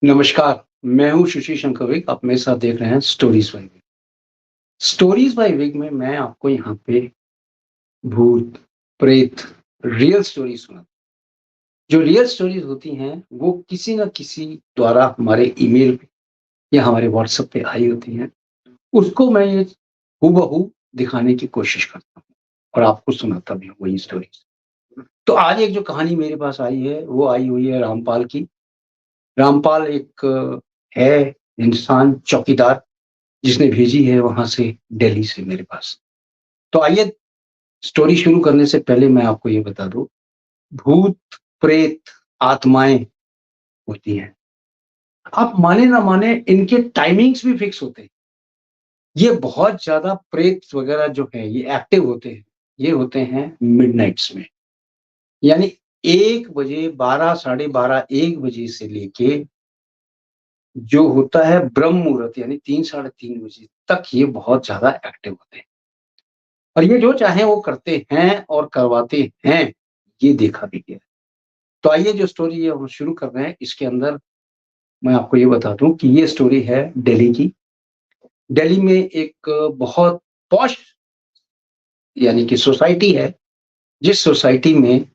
नमस्कार, मैं हूँ शशि शंकर विक, आप मेरे साथ देख रहे हैं stories by week. Stories by week में मैं आपको यहाँ पे भूत, प्रेत, रियल स्टोरी सुनाता हूँ। जो रियल स्टोरीज़ होती हैं, वो किसी न किसी द्वारा हमारे ईमेल पे या हमारे व्हाट्सएप पे आई होती हैं। उसको मैं ये हूबहू दिखाने की कोशिश करता हूँ और आपको सुनाता भी हूँ वही स्टोरीज़। तो आज एक जो कहानी मेरे पास आई है, वो आई हुई है रामपाल की। रामपाल एक है इंसान चौकीदार जिसने भेजी है वहाँ से दिल्ली से मेरे पास। तो आइए स्टोरी शुरू करने से पहले मैं आपको ये बता दूँ, भूत, प्रेत, आत्माएँ होती हैं। आप माने ना माने इनके टाइमिंग्स भी फिक्स होते हैं। ये बहुत ज़्यादा प्रेत वग़ैरह जो हैं ये एक्टिव होते हैं। ये होते हैं मिडनाइट्स में। यानी 1 बजे 12 साढ़े 12 1 बजे से लेके जो होता है ब्रह्म मुहूर्त यानी 3 साढ़े 3 बजे तक ये बहुत ज़्यादा एक्टिव होते हैं। और ये जो चाहें वो करते हैं और करवाते हैं, ये देखा भी गया है। तो आइए जो स्टोरी है हम शुरू कर रहे हैं, इसके अंदर मैं आपको ये बता दूँ कि ये स्टोरी है दिल्ली की। दिल्ली में एक बहुत पॉश यानी कि सोसाइटी है, जिस सोसाइटी में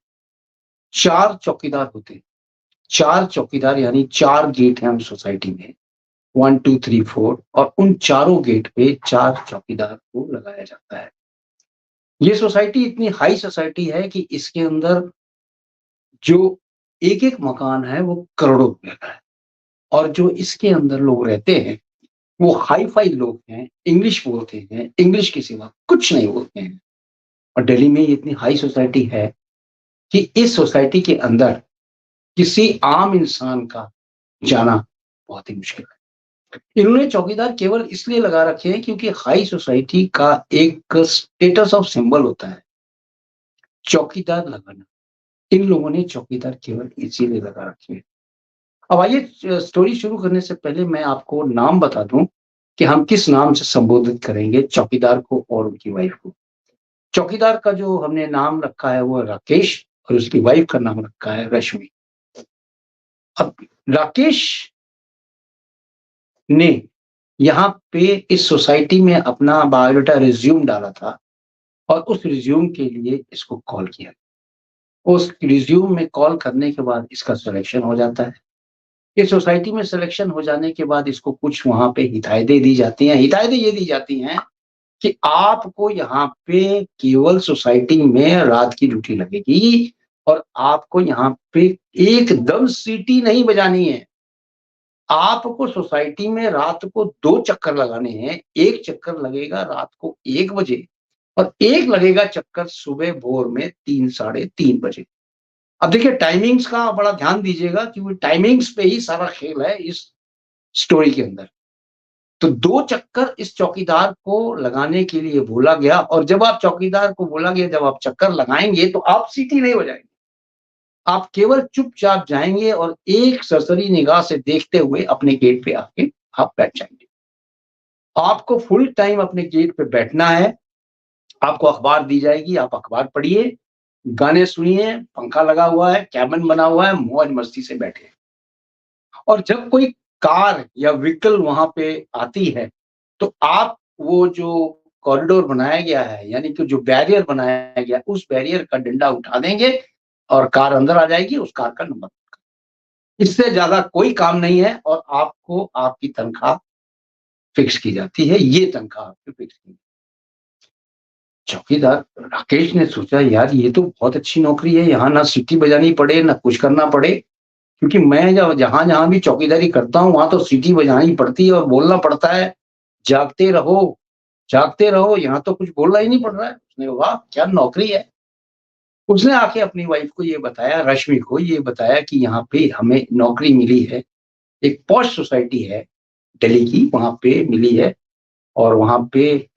4 चौकीदार होते हैं। 4 चौकीदार यानी 4 गेट हैं उस सोसाइटी में, 1, 2, 3, 4 और उन चारों गेट पे 4 चौकीदार को लगाया जाता है। ये सोसाइटी इतनी हाई सोसाइटी है कि इसके अंदर जो एक-एक मकान है वो करोड़ों रुपए का है और जो इसके अंदर लोग रहते हैं, वो हाई-फाई लोग हैं, इंग्लिश बोलते हैं, इंग्लिश के सिवा कुछ नहीं बोलते हैं। और दिल्ली में ये इतनी हाई सोसाइटी है कि इस सोसाइटी के अंदर किसी आम इंसान का जाना बहुत ही मुश्किल है। इन्होंने चौकीदार केवल इसलिए लगा रखे हैं क्योंकि हाई सोसाइटी का एक स्टेटस ऑफ सिंबल होता है, चौकीदार लगाना। इन लोगों ने चौकीदार केवल इसीलिए लगा रखे हैं। अब आइए स्टोरी शुरू करने से पहले मैं आपको नाम बता दूं कि हम किस नाम से संबोधित करेंगे चौकीदार को और उनकी वाइफ को। चौकीदार का जो हमने नाम रखा है वो राकेश और उसकी वाइफ का नाम रखा है रश्मि। अब राकेश ने यहाँ पे इस सोसाइटी में अपना बायोडाटा रिज्यूम डाला था और उस रिज्यूम के लिए इसको कॉल किया। उस रिज्यूम में कॉल करने के बाद इसका सिलेक्शन हो जाता है। इस सोसाइटी में सिलेक्शन हो जाने के बाद इसको कुछ वहाँ पे हिदायतें दी जाती हैं। हिदायतें ये दी जाती हैं कि आपको यहाँ पे केवल सोसाइटी में रात की ड्यूटी लगेगी और आपको यहाँ पे एकदम सीटी नहीं बजानी है। आपको सोसाइटी में रात को 2 चक्कर लगाने हैं। 1 चक्कर लगेगा रात को 1 बजे और 1 लगेगा चक्कर सुबह भोर में 3 साढ़े 3 बजे। अब देखिए टाइमिंग्स का बड़ा ध्यान दीजिएगा क्योंकि टाइमिंग्स पे ही सारा खेल है इस स्टोरी के अंदर। तो 2 चक्कर इस चौकीदार को लगाने के लिए बोला गया और जब आप चौकीदार को बोला गया जब आप चक्कर लगाएँगे तो आप सीटी नहीं बजाएँगे। आप केवल चुपचाप जाएँगे और एक सरसरी निगाह से देखते हुए अपने गेट पे आके आप बैठ जाएँगे। आपको फुल टाइम अपने गेट पे बैठना है, आपको अखबार दी जाएगी, आप अखबार पढ़िए, गाने सुनिए, पंखा लगा हुआ है, केबिन बना हुआ है, मौज-मस्ती से बैठिए। और जब कोई कार या व्हीकल वहाँ पे आती है, तो आप वो जो कॉरिडोर बनाया गया है, यानी कि जो बैरियर बनाया गया है, उस बैरियर का डंडा उठा देंगे और कार अंदर आ जाएगी, उस कार का नंबर। इससे ज़्यादा कोई काम नहीं है और आपको आपकी तनख्वाह फिक्स की जाती है, ये तनख्वाह आपकी फिक्स की। चौकीदार राकेश ने सोचा यार ये तो बहुत अच्छी नौकरी है, यहाँ ना सीटी बजानी पड़े, ना कुछ करना पड़े। क्योंकि मैं जब जहाँ-जहाँ भी चौकीदारी करता हूँ, वहाँ तो सीटी बजानी पड़ती है और बोलना पड़ता है, जागते रहो, यहाँ तो कुछ बोलना ही नहीं पड़ रहा है। उसने कहा वाह! क्या नौकरी है। उसने आके अपनी वाइफ को ये बताया, रश्मि को ये बताया कि यहाँ पे हमें नौकरी मिली है। एक पॉश सोसाइटी है दिल्ली की, वहाँ पे मिली है और वहाँ पे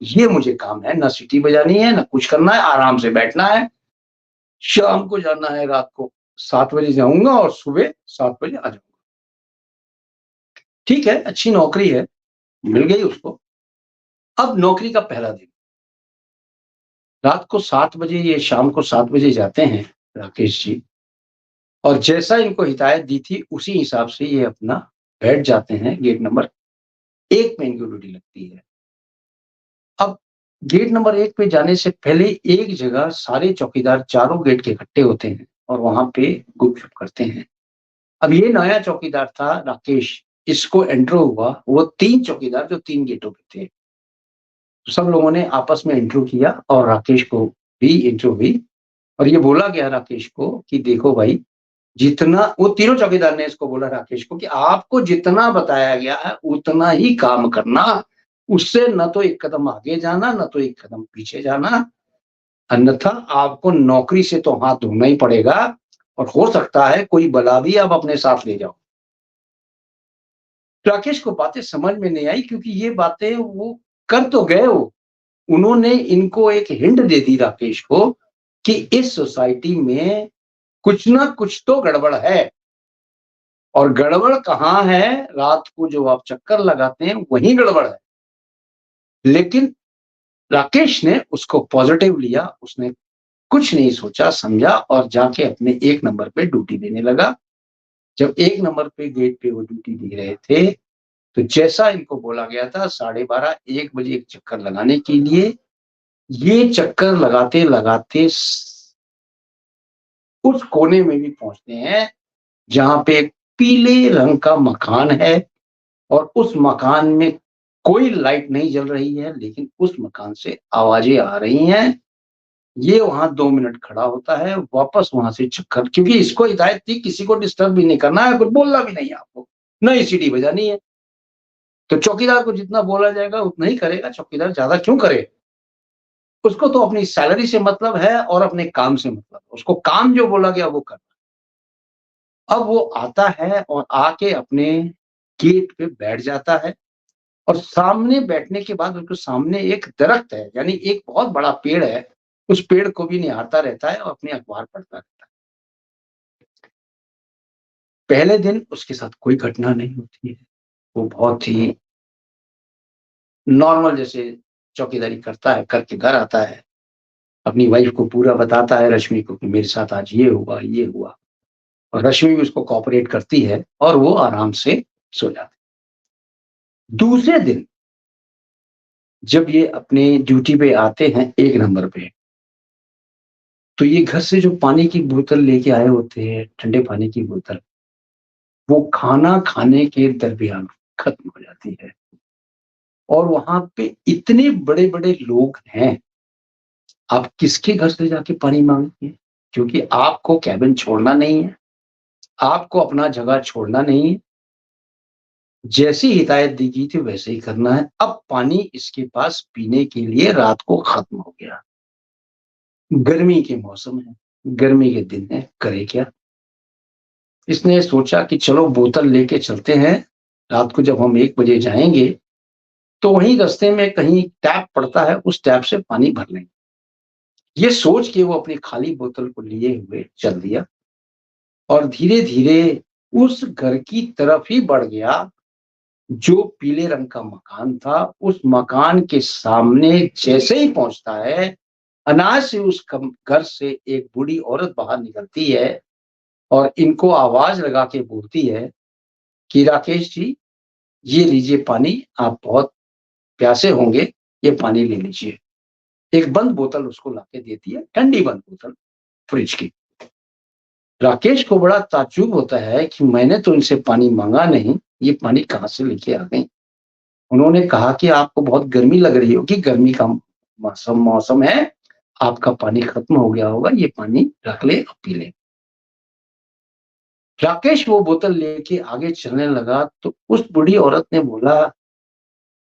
ये मुझे काम है, ना सीटी बजानी है, ना कुछ करना है, आराम से बैठना है। शाम को जाना है, रात को 7 बजे जाऊँगा और सुबह 7 बजे आ जाऊँगा। ठीक है, अच्छी नौकरी है, मिल गई उसको। अब नौकरी का पहला दिन, रात को 7 बजे ये शाम को 7 बजे जाते हैं राकेश जी और जैसा इनको हिदायत दी थी उसी हिसाब से ये अपना बैठ जाते हैं। गेट नंबर 1 में इनकी ड्यूटी लगती है। अब गेट नंबर 1 पे जाने से पहले एक जगह सारे चौकीदार चारों गेट के इकट्ठे होते हैं और वहाँ पे गुपचुप करते हैं। अब ये नया चौकीदार था राकेश, इसको एंटर हुआ, वो 3 चौकीदार जो 3 गेटों पे थे। सब लोगों ने आपस में इंट्रो किया और राकेश को भी इंट्रो हुई और ये बोला गया राकेश को कि देखो भाई, जितना वो तीनों चौकीदार ने इसको बोला राकेश को कि आपको जितना बताया गया है उतना ही काम करना, उससे न तो एक कदम आगे जाना न तो एक कदम पीछे जाना, अन्यथा आपको नौकरी से तो हाथ धोना ही पड़ेगा और हो सकता है कोई बला भी आप अपने साथ ले जाओ। राकेश को बातें समझ में नहीं आई क्योंकि ये बातें वो कर तो गए वो। उन्होंने इनको एक हिंट दे दी राकेश को कि इस सोसाइटी में कुछ ना कुछ तो गड़बड़ है और गड़बड़ कहाँ है, रात को जो आप चक्कर लगाते हैं वहीं गड़बड़ है। लेकिन राकेश ने उसको पॉजिटिव लिया, उसने कुछ नहीं सोचा समझा और जाके अपने 1 नंबर पे ड्यूटी देने लगा। जब 1 नंबर पे गेट पे वो ड्यूटी दे रहे थे, तो जैसा इनको बोला गया था 12:30 1 बजे एक चक्कर लगाने के लिए, ये चक्कर लगाते-लगाते उस कोने में भी पहुँचते हैं, जहाँ पे एक पीले रंग का मकान है और उस मकान में कोई लाइट नहीं जल रही है, लेकिन उस मकान से आवाज़ें आ रही हैं। ये वहाँ 2 मिनट खड़ा होता है, वापस वहाँ से चक्कर, क्योंकि इसको हिदायत थी किसी को डिस्टर्ब भी नहीं करना है, कुछ बोलना भी नहीं है आपको, ना ही सीटी बजानी है। तो चौकीदार को जितना बोला जाएगा उतना ही करेगा, चौकीदार ज़्यादा क्यों करे? उसको तो अपनी सैलरी से मतलब है और अपने काम से मतलब है। उसको काम जो बोला गया वो करना। अब वो आता है और आके अपने गेट पे बैठ जाता है और सामने बैठने के बाद उसके सामने एक दरख्त है, यानी एक बहुत बड़ा पेड़ है, उस पेड़ को भी निहारता रहता है और अपने अखबार पढ़ता रहता है। पहले दिन उसके साथ कोई घटना नहीं होती है, वो बहुत ही नॉर्मल जैसे चौकीदारी करता है, करके घर आता है, अपनी वाइफ को पूरा बताता है रश्मि को कि मेरे साथ आज ये हुआ और रश्मि भी उसको कोऑपरेट करती है और वो आराम से सो जाते हैं। दूसरे दिन जब ये अपने ड्यूटी पे आते हैं 1 नंबर पे, तो ये घर से जो पानी की बोतल लेके आए होते हैं, ठंडे पानी की बोतल, वो खाना खाने के दरमियान खत्म हो जाती है और वहाँ पे इतने बड़े-बड़े लोग हैं, आप किसके घर से जाके पानी माँगेंगे? क्योंकि आपको केबिन छोड़ना नहीं है, आपको अपना जगह छोड़ना नहीं है। जैसी हिदायत दी गई थी वैसे ही करना है। अब पानी इसके पास पीने के लिए रात को खत्म हो गया। गर्मी के मौसम है, गर्मी के दिन है, करे क्या? इसने सोचा कि चलो बोतल लेके चलते हैं, रात को जब हम 1 बजे जाएँगे, तो वहीं रास्ते में कहीं टैप पड़ता है, उस टैप से पानी भर लेंगे। ये सोच के वो अपनी खाली बोतल को लिए हुए चल दिया और धीरे-धीरे उस घर की तरफ ही बढ़ गया, जो पीले रंग का मकान था। उस मकान के सामने जैसे ही पहुँचता है, अनायास से उस घर से एक बूढ़ी औरत बाहर निकलती है और इनको आवाज़ लगा के बोलती है कि राकेश जी, ये लीजिए पानी, आप बहुत प्यासे होंगे, ये पानी ले लीजिए। एक बंद बोतल उसको लाके देती है, ठंडी बंद बोतल फ्रिज की। राकेश को बड़ा ताज्जुब होता है कि मैंने तो इनसे पानी माँगा नहीं, ये पानी कहाँ से लेके आ गईं? उन्होंने कहा कि आपको बहुत गर्मी लग रही होगी, गर्मी का मौसम मौसम है, आपका पानी खत्म हो गया होगा, ये पानी रख लें और पी लें। राकेश वो बोतल लेके आगे चलने लगा तो उस बूढ़ी औरत ने बोला,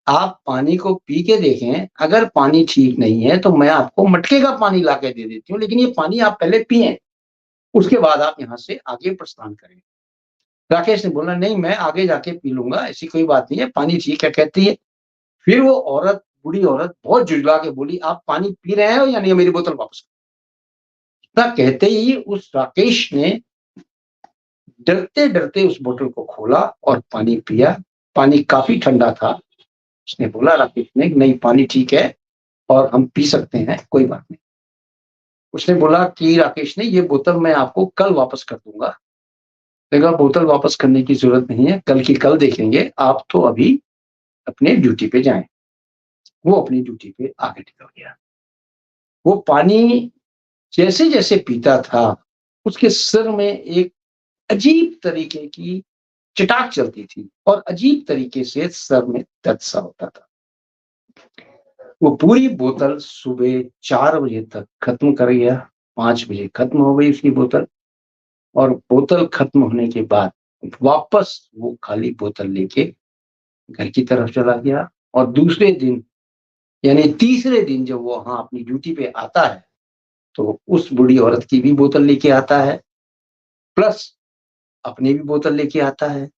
आप पानी को पी के देखें, अगर पानी ठीक नहीं है तो मैं आपको मटके का पानी लाके दे देती हूँ, लेकिन ये पानी आप पहले पिएँ, उसके बाद आप यहाँ से आगे प्रस्थान करें। राकेश ने बोला, नहीं मैं आगे जाके पी लूँगा, ऐसी कोई बात नहीं है, पानी ठीक है कहती है। फिर वो औरत, बूढ़ी औरत बहुत झुँझला के बोली, आप पानी पी रहे हो या नहीं? मेरी बोतल वापस करो। इतना कहते ही उस राकेश ने डरते-डरते उस बोतल को खोला और पानी पिया। पानी काफ़ी ठंडा था। उसने बोला राकेश ने, नहीं पानी ठीक है और हम पी सकते हैं, कोई बात नहीं। उसने बोला कि राकेश ने, ये बोतल मैं आपको कल वापस कर दूँगा। देखा बोतल वापस करने की ज़रूरत नहीं है, कल की कल देखेंगे, आप तो अभी अपने ड्यूटी पे जाएँ। वो अपनी ड्यूटी पे आगे निकल गया। वो पानी जैसे-जैसे पीता था, उसके सिर में एक अजीब तरीके की चटाक चलती थी और अजीब तरीके से सर में दर्द सा होता था। वो पूरी बोतल सुबह 4 बजे तक खत्म कर गया, 5 बजे खत्म हो गई उसकी बोतल और बोतल खत्म होने के बाद वापस वो खाली बोतल लेके घर की तरफ चला गया और दूसरे दिन यानी तीसरे दिन जब वो वहाँ अपनी ड्यूटी पे आता है, तो उस बूढ़ी औरत की भी बोतल लेके आता है, प्लस अपनी भी बोतल लेके आता है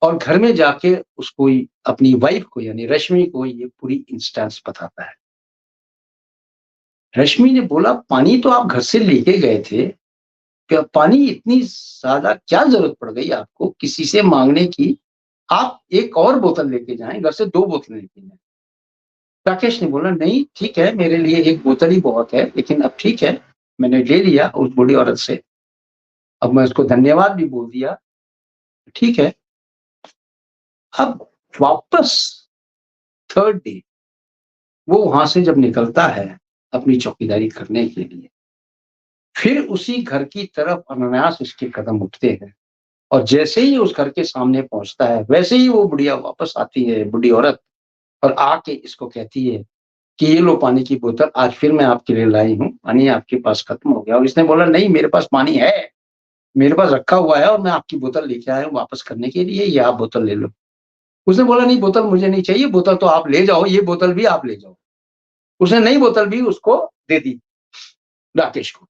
और घर में जाके उसको अपनी वाइफ को यानी रश्मि को ये पूरी इंस्टेंस बताता है। रश्मि ने बोला, "पानी तो आप घर से लेके गए थे, क्या पानी इतनी ज़्यादा क्या ज़रूरत पड़ गई आपको किसी से माँगने की? आप एक और बोतल लेके जाएँ, घर से 2 बोतलें लेके जाएँ।" राकेश ने बोला, "नहीं, ठीक है, मेरे लिए 1 बोतल ही बहुत है, लेकिन अब ठीक है, मैंने ले लिया उस बूढ़ी औरत से, अब मैं उसको धन्यवाद भी बोल दिया, ठीक है।" अब वापस 3rd डे वो वहाँ से जब निकलता है, अपनी चौकीदारी करने के लिए, फिर उसी घर की तरफ अनायास उसके कदम उठते हैं और जैसे ही उस घर के सामने पहुँचता है, वैसे ही वो बुढ़िया वापस आती है, बूढ़ी औरत और आके इसको कहती है कि, "ये लो पानी की बोतल, आज फिर मैं आपके लिए लाई हूँ, पानी आपके पास खत्म हो गया।" और इसने बोला, "नहीं, मेरे पास पानी है, मेरे पास रखा हुआ है और मैं आपकी बोतल लेके आया हूँ वापस करने के लिए, ये आप बोतल ले लो।" उसने बोला, "नहीं, बोतल मुझे नहीं चाहिए, बोतल तो आप ले जाओ, ये बोतल भी आप ले जाओ।" उसने नई बोतल भी उसको दे दी, राकेश को।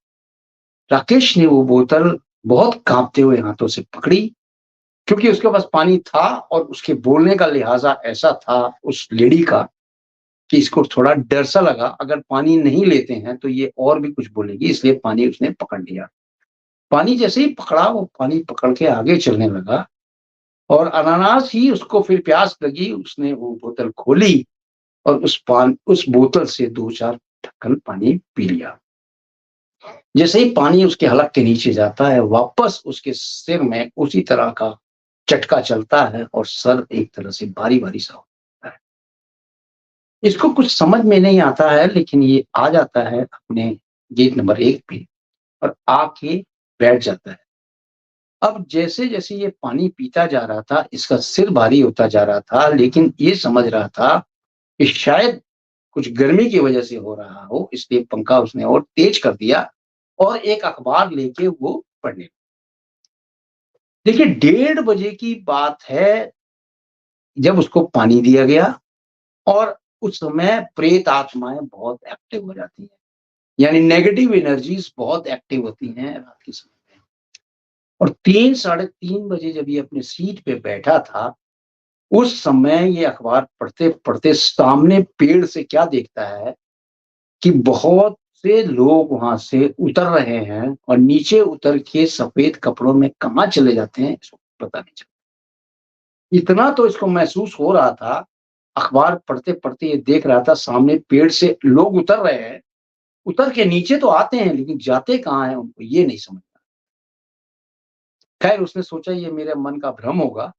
राकेश ने वो बोतल बहुत काँपते हुए हाथों से पकड़ी, क्योंकि उसके पास पानी था और उसके बोलने का लिहाज़ा ऐसा था उस लेडी का कि इसको थोड़ा डर सा लगा, अगर पानी नहीं लेते हैं तो ये और भी कुछ बोलेगी, इसलिए पानी उसने पकड़ लिया। पानी जैसे ही पकड़ा, वो पानी पकड़ के आगे चलने लगा और अनायास ही उसको फिर प्यास लगी, उसने वो बोतल खोली और उस बोतल से 2-4 ढक्कन पानी पी लिया। जैसे ही पानी उसके हलक के नीचे जाता है, वापस उसके सिर में उसी तरह का झटका चलता है और सर एक तरह से भारी-भारी सा होता है। इसको कुछ समझ में नहीं आता है, लेकिन ये आ जाता है अपने गेट नंबर 1 पे और आके बैठ जाता है। अब जैसे-जैसे ये पानी पीता जा रहा था, इसका सिर भारी होता जा रहा था, लेकिन ये समझ रहा था कि शायद कुछ गर्मी की वजह से हो रहा हो, इसलिए पंखा उसने और तेज कर दिया और एक अखबार लेके वो पढ़ने देखिए 1:30 बजे की बात है, जब उसको पानी दिया गया और उस समय प्रेत आत्माएँ बहुत एक्टिव हो जाती हैं। यानी नेगेटिव एनर्जीज़ बहुत एक्टिव होती हैं रात के समय में। और 3 साढ़े 3 बजे जब ये अपनी सीट पे बैठा था, उस समय ये अखबार पढ़ते-पढ़ते सामने पेड़ से क्या देखता है कि बहुत से लोग वहाँ से उतर रहे हैं और नीचे उतर के सफ़ेद कपड़ों में कहाँ चले जाते हैं, इसको पता नहीं चला। इतना तो इसको महसूस हो रहा था, अखबार पढ़ते-पढ़ते ये देख रहा था सामने पेड़ से लोग उतर रहे हैं, उतर के नीचे तो आते हैं लेकिन जाते कहाँ हैं उनको ये नहीं समझ में खैर उसने सोचा ये मेरे मन का भ्रम होगा,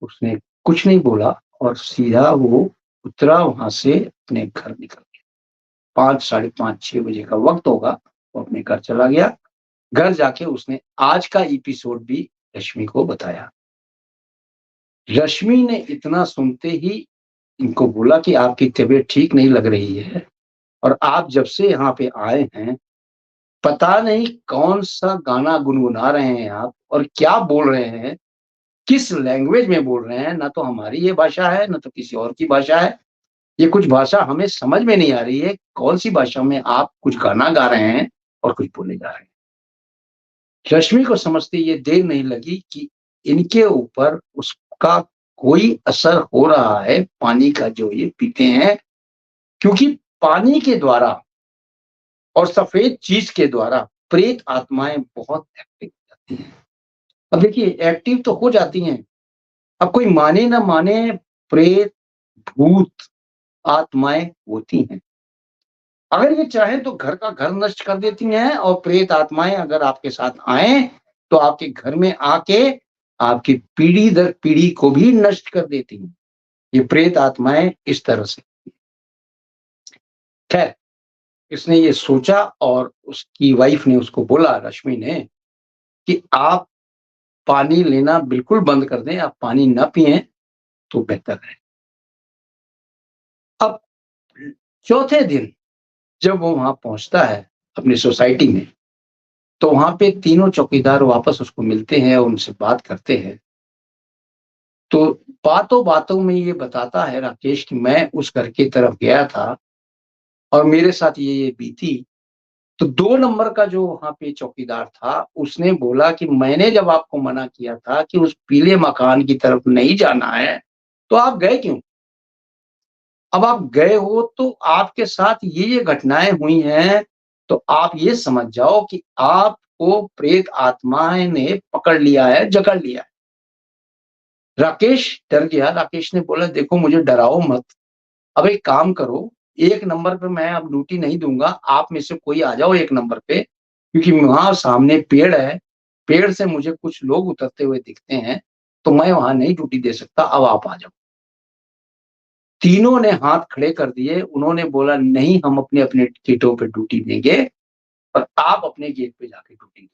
उसने कुछ नहीं बोला और सीधा वो उतरा वहाँ से अपने घर निकल गया। 5 साढ़े 5 6 बजे का वक़्त होगा, वो अपने घर चला गया। घर जाके उसने आज का एपिसोड भी रश्मि को बताया। रश्मि ने इतना सुनते ही इनको बोला कि आपकी तबीयत ठीक नहीं लग रही है और आप जब से यहाँ पे आए हैं, पता नहीं कौन-सा गाना गुनगुना रहे हैं आप और क्या बोल रहे हैं, किस लैंग्वेज में बोल रहे हैं, ना तो हमारी ये भाषा है, ना तो किसी और की भाषा है। ये कुछ भाषा हमें समझ में नहीं आ रही है, कौन-सी भाषा में आप कुछ गाना गा रहे हैं और कुछ बोले जा रहे हैं। रश्मि को समझते ये देर नहीं लगी कि इनके ऊपर उसका कोई असर हो रहा है, पानी का जो ये पीते हैं, क्योंकि पानी के द्वारा और सफ़ेद चीज़ के द्वारा प्रेत आत्माएँ बहुत एक्टिव हो जाती हैं। अब देखिए एक्टिव तो हो जाती हैं, अब कोई माने ना माने प्रेत, भूत, आत्माएँ होती हैं। अगर ये चाहें तो घर का घर नष्ट कर देती हैं और प्रेत आत्माएँ अगर आपके साथ आएँ, तो आपके घर में आके आपकी पीढ़ी दर पीढ़ी को भी नष्ट कर देती हैं। ये प्रेत आत्माएँ इस तरह से। खैर, इसने ये सोचा और उसकी वाइफ ने उसको बोला, रश्मि ने, कि आप पानी लेना बिल्कुल बंद कर दें, आप पानी ना पिएँ तो बेहतर है। अब चौथे दिन जब वो वहाँ पहुँचता है अपनी सोसाइटी में, तो वहाँ पे तीनों चौकीदार वापस उसको मिलते हैं और उनसे बात करते हैं। तो बातों-बातों में ये बताता है राकेश कि मैं उस घर की तरफ गया था और मेरे साथ ये बीती। तो 2 नंबर का जो वहाँ पे चौकीदार था, उसने बोला कि मैंने जब आपको मना किया था कि उस पीले मकान की तरफ नहीं जाना है, तो आप गए क्यों? अब आप गए हो तो आपके साथ ये घटनाएँ हुई हैं, तो आप ये समझ जाओ कि आपको प्रेत आत्माएँ ने पकड़ लिया है, जकड़ लिया है। राकेश डर गया, राकेश ने बोला देखो मुझे डराओ मत, अब एक काम करो, 1 नंबर पे मैं अब ड्यूटी नहीं दूँगा, आप में से कोई आ जाओ 1 नंबर पे, क्योंकि वहाँ सामने पेड़ है, पेड़ से मुझे कुछ लोग उतरते हुए दिखते हैं, तो मैं वहाँ नहीं ड्यूटी दे सकता, अब आप आ जाओ। तीनों ने हाथ खड़े कर दिए, उन्होंने बोला नहीं हम अपने-अपने गेटों पे ड्यूटी देंगे और आप अपने गेट पे जाके ड्यूटी दो।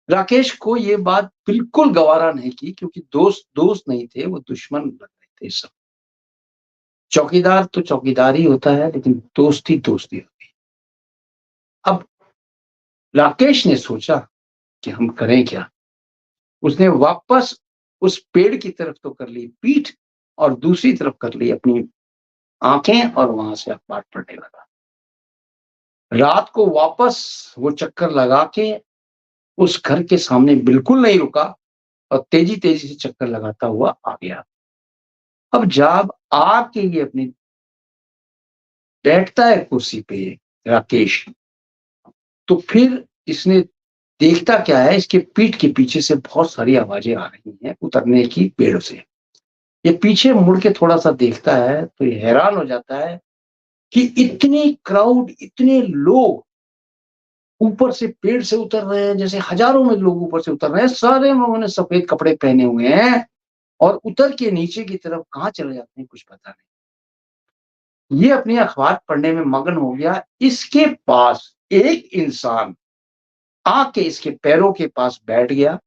राकेश को ये बात बिल्कुल गवारा नहीं की क्योंकि दोस्त दोस्त नहीं थे, वो दुश्मन लग रहे थे सब। चौकीदार तो चौकीदार ही होता है, लेकिन दोस्ती दोस्ती होती है। अब राकेश ने सोचा कि हम करें क्या? उसने वापस उस पेड़ की तरफ तो कर ली पीठ और दूसरी तरफ कर ली अपनी आँखें और वहाँ से अखबार पढ़ने लगा। रात को वापस वो चक्कर लगा के उस घर के सामने बिल्कुल नहीं रुका और तेज़ी-तेज़ी से चक्कर लगाता हुआ आ गया। अब जब आके ये अपनी बैठता है कुर्सी पे राकेश, तो फिर इसने देखता क्या है, इसके पीठ के पीछे से बहुत सारी आवाज़ें आ रही हैं उतरने की पेड़ से। ये पीछे मुड़ के थोड़ा-सा देखता है, तो ये हैरान हो जाता है कि इतनी क्राउड, इतने लोग ऊपर से पेड़ से उतर रहे हैं, जैसे हज़ारों में लोग ऊपर से उतर रहे हैं, सारे लोगों ने सफ़ेद कपड़े पहने हुए हैं और उतर के नीचे की तरफ कहाँ चले जाते हैं कुछ पता नहीं। ये अपनी अखबार पढ़ने में मगन हो गया, इसके पास एक इंसान आके इसके पैरों के पास बैठ गया।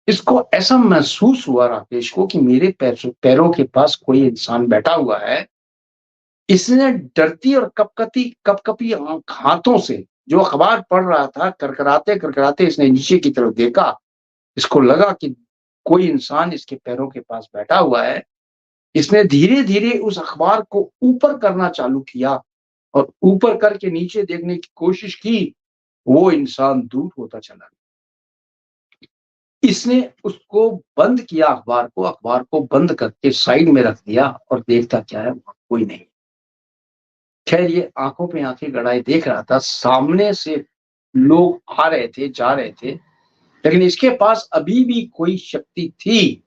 इसको ऐसा महसूस हुआ राकेश को कि मेरे पैरों के पास कोई इंसान बैठा हुआ है। इसने डरती और कँपकपी हाथों से जो अखबार पढ़ रहा था, करकराते-करकराते इसने नीचे की तरफ देखा। इसको लगा कि कोई इंसान इसके पैरों के पास बैठा हुआ है। इसने धीरे-धीरे उस अखबार को ऊपर करना चालू किया और ऊपर करके नीचे देखने की कोशिश की, वो इंसान दूर होता चला गया। इसने उसको बंद किया अखबार को बंद करके साइड में रख दिया और देखता क्या है, वहाँ कोई नहीं। खैर ये आँखों पे आँखें गड़ाए देख रहा था, सामने से लोग आ रहे थे, जा रहे थे, लेकिन इसके पास अभी भी कोई शक्ति थी।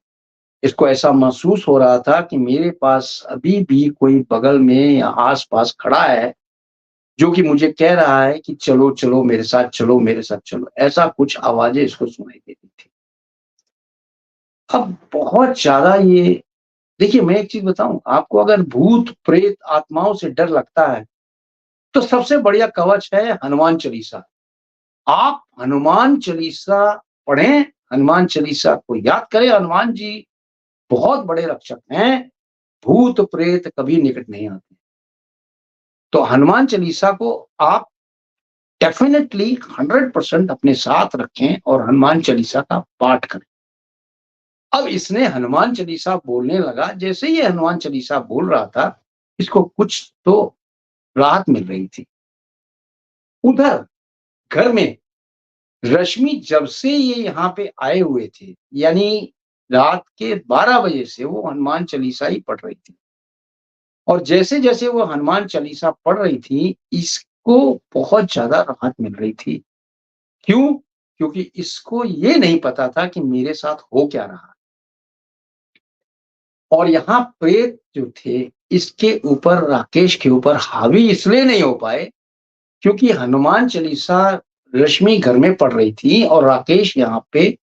इसको ऐसा महसूस हो रहा था कि मेरे पास अभी भी कोई बगल में या आस-पास खड़ा है, जो कि मुझे कह रहा है कि चलो, चलो मेरे साथ चलो, मेरे साथ चलो। ऐसा कुछ आवाज़ें इसको सुनाई देती थी। अब बहुत ज़्यादा ये देखिए मैं एक चीज़ बताऊँ, आपको अगर भूत, प्रेत, आत्माओं से डर लगता है, तो सबसे बढ़िया कवच है हनुमान चालीसा। आप हनुमान चालीसा पढ़ें, हनुमान चालीसा को याद करें, हनुमान जी बहुत बड़े रक्षक हैं, भूत, प्रेत कभी निकट नहीं आते। तो हनुमान चालीसा को आप डेफ़िनिटली 100% अपने साथ रखें और हनुमान चालीसा का पाठ करें। अब इसने हनुमान चालीसा बोलने लगा, जैसे ही ये हनुमान चालीसा बोल रहा था, इसको कुछ तो राहत मिल रही थी। उधर घर में रश्मि जब से ये यहाँ पे आए हुए थे, यानी रात के 12 बजे से वो हनुमान चालीसा ही पढ़ रही थी और जैसे-जैसे वो हनुमान चालीसा पढ़ रही थी, इसको बहुत ज़्यादा राहत मिल रही थी। क्यों? क्योंकि इसको ये नहीं पता था कि मेरे साथ हो क्या रहा है और यहाँ प्रेत जो थे, इसके ऊपर राकेश के ऊपर हावी इसलिए नहीं हो पाए क्योंकि हनुमान चालीसा रश्मि घर में पढ़ रही थी और राकेश यहाँ पे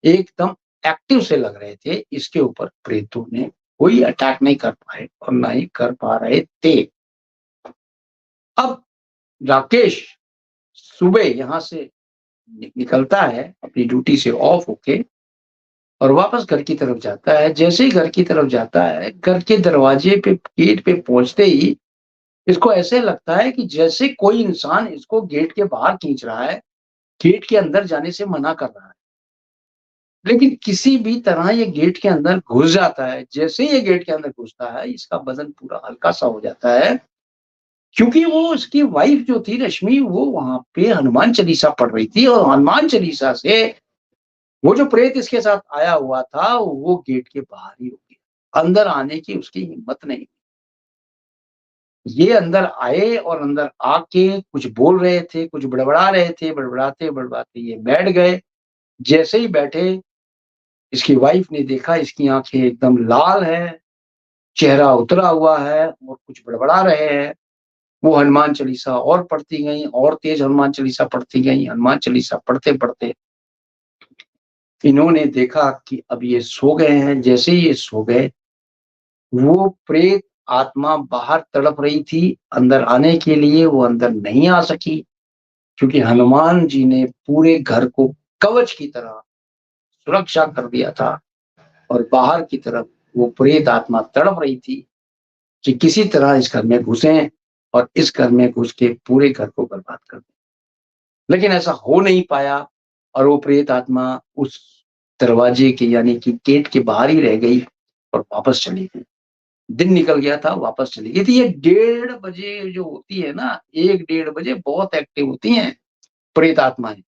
एकदम एक्टिव से लग रहे थे। इसके ऊपर प्रेतों ने कोई अटैक नहीं कर पाए और ना ही कर पा रहे थे। अब राकेश सुबह यहाँ से निकलता है अपनी ड्यूटी से ऑफ होके और वापस घर की तरफ जाता है। जैसे ही घर की तरफ जाता है, घर के दरवाजे पे गेट पे पहुंचते ही इसको ऐसे लगता है कि जैसे कोई इंसान इसको गेट के बाहर खींच रहा है, गेट के अंदर जाने से मना कर रहा है। लेकिन किसी भी तरह ये गेट के अंदर घुस जाता है। जैसे ही ये गेट के अंदर घुसता है, इसका बदन पूरा हल्का-सा हो जाता है, क्योंकि वो उसकी वाइफ जो थी रश्मि, वो वहाँ पे हनुमान चालीसा पढ़ रही थी और हनुमान चालीसा से वो जो प्रेत इसके साथ आया हुआ था, वो गेट के बाहर ही रुक गया। अंदर आने की उसकी हिम्मत नहीं। ये अंदर आए और अंदर आके कुछ बोल रहे थे, कुछ बड़बड़ा रहे थे, बड़बड़ाते-बड़बड़ाते ये बैठ गए। जैसे ही बैठे, इसकी वाइफ ने देखा इसकी आँखें एकदम लाल हैं, चेहरा उतरा हुआ है और कुछ बड़बड़ा रहे हैं। वो हनुमान चालीसा और पढ़ती गईं और तेज़ हनुमान चालीसा पढ़ती गईं। हनुमान चालीसा पढ़ते-पढ़ते इन्होंने देखा कि अब ये सो गए हैं। जैसे ही ये सो गए, वो प्रेत आत्मा बाहर तड़प रही थी, अंदर आने के लिए वो अंदर नहीं आ सकी, क्योंकि हनुमान जी ने पूरे घर को कवच की तरह सुरक्षा कर दिया था और बाहर की तरफ वो प्रेत आत्मा तड़प रही थी कि किसी तरह इस घर में घुसें और इस घर में घुस के पूरे घर को बर्बाद कर दें। लेकिन ऐसा हो नहीं पाया और वो प्रेत आत्मा उस दरवाजे के यानी कि गेट के बाहर ही रह गई और वापस चली गई। दिन निकल गया था, वापस चली गई थी। ये 1:30 बजे जो होती है ना, 1 डेढ़ बजे बहुत एक्टिव होती हैं प्रेत आत्माएँ,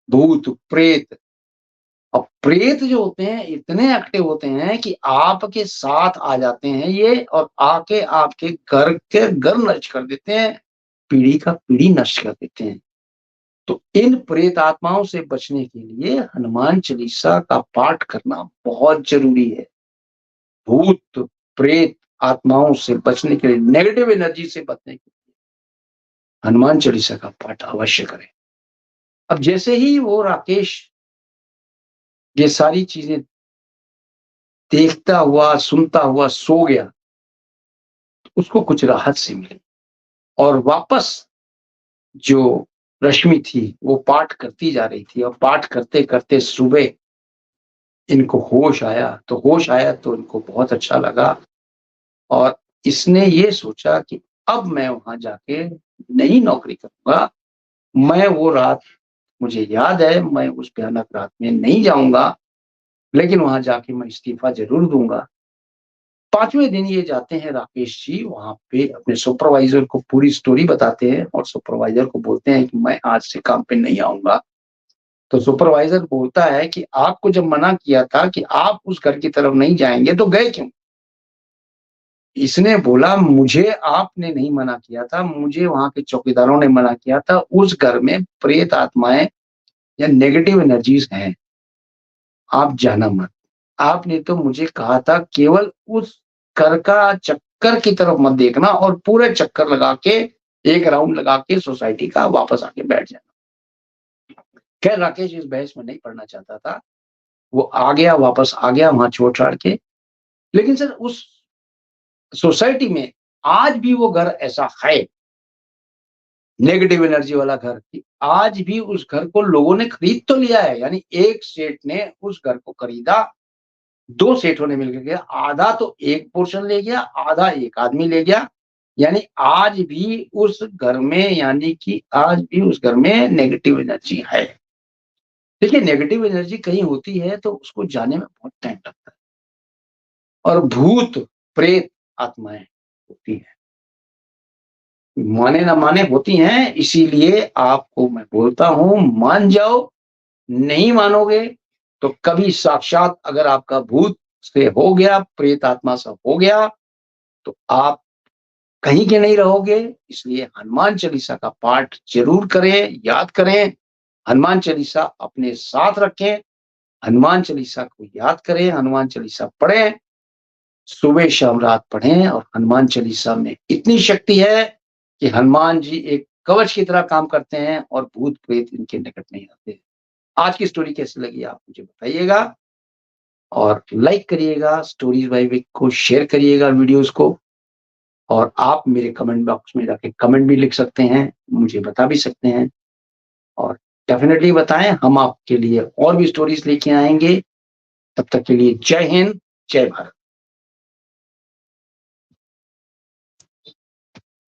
भूत, प्रेत। और प्रेत जो होते हैं इतने एक्टिव होते हैं कि आपके साथ आ जाते हैं ये और आके आपके घर के घर नष्ट कर देते हैं, पीढ़ी का पीढ़ी नष्ट कर देते हैं। तो इन प्रेत आत्माओं से बचने के लिए हनुमान चालीसा का पाठ करना बहुत ज़रूरी है। भूत, प्रेत आत्माओं से बचने के लिए, नेगेटिव एनर्जी से बचने के लिए हनुमान चालीसा का पाठ अवश्य करें। अब जैसे ही वो राकेश ये सारी चीज़ें देखता हुआ, सुनता हुआ सो गया, उसको कुछ राहत सी मिली और वापस जो रश्मि थी, वो पाठ करती जा रही थी और पाठ करते-करते सुबह इनको होश आया। तो होश आया तो इनको बहुत अच्छा लगा और इसने ये सोचा कि अब मैं वहाँ जाके नई नौकरी करूँगा। मैं वो रात मुझे याद है, मैं उस भयानक रात में नहीं जाऊँगा, लेकिन वहाँ जाके मैं इस्तीफ़ा ज़रूर दूँगा। 5वें दिन ये जाते हैं राकेश जी वहाँ पे अपने सुपरवाइज़र को पूरी स्टोरी बताते हैं और सुपरवाइज़र को बोलते हैं कि मैं आज से काम पे नहीं आऊँगा। तो सुपरवाइज़र बोलता है कि आपको जब मना किया था कि आप उस घर की तरफ नहीं जाएँगे तो गए क्यों? इसने बोला मुझे आपने नहीं मना किया था, मुझे वहाँ के चौकीदारों ने मना किया था। उस घर में प्रेत आत्माएँ या नेगेटिव एनर्जीज़ हैं, आप जाना मत। आपने तो मुझे कहा था केवल उस घर का चक्कर की तरफ मत देखना और पूरे चक्कर लगा के, एक राउंड लगा के सोसाइटी का वापस आके बैठ जाना। खैर राकेश इस बहस में नहीं पड़ना चाहता था। वो आ गया, वापस आ गया वहाँ छोड़-छाड़ के। लेकिन सर उस सोसाइटी में आज भी वो घर ऐसा है, नेगेटिव एनर्जी वाला घर कि आज भी उस घर को लोगों ने खरीद तो लिया है। यानी एक सेठ ने उस घर को खरीदा, 2 सेठों ने मिलकर के आधा तो एक पोर्शन ले गया, आधा एक आदमी ले गया। यानी आज भी उस घर में यानी कि आज भी उस घर में नेगेटिव एनर्जी है। देखिए नेगेटिव एनर्जी कहीं होती है तो उसको जाने में बहुत टाइम लगता है और भूत, प्रेत आत्माएँ होती हैं। माने ना माने होती हैं, इसीलिए आपको मैं बोलता हूँ मान जाओ, नहीं मानोगे तो कभी साक्षात अगर आपका भूत से हो गया, प्रेत आत्मा से हो गया, तो आप कहीं के नहीं रहोगे। इसलिए हनुमान चालीसा का पाठ ज़रूर करें, याद करें, हनुमान चालीसा अपने साथ रखें, हनुमान चालीसा को याद करें, हनुमान चालीसा पढ़ें, सुबह, शाम, रात पढ़ें और हनुमान चालीसा में इतनी शक्ति है कि हनुमान जी एक कवच की तरह काम करते हैं और भूत-प्रेत इनके निकट नहीं आते। आज की स्टोरी कैसी लगी आप मुझे बताइएगा और लाइक करिएगा, स्टोरीज़ बाय विक को शेयर करिएगा वीडियोज़ को और आप मेरे कमेंट बॉक्स में जाके कमेंट भी लिख सकते हैं, मुझे बता भी सकते हैं और डेफ़िनिटली बताएँ, हम आपके लिए और भी स्टोरीज़ लेके आएँगे। तब तक के लिए जय हिंद, जय भारत।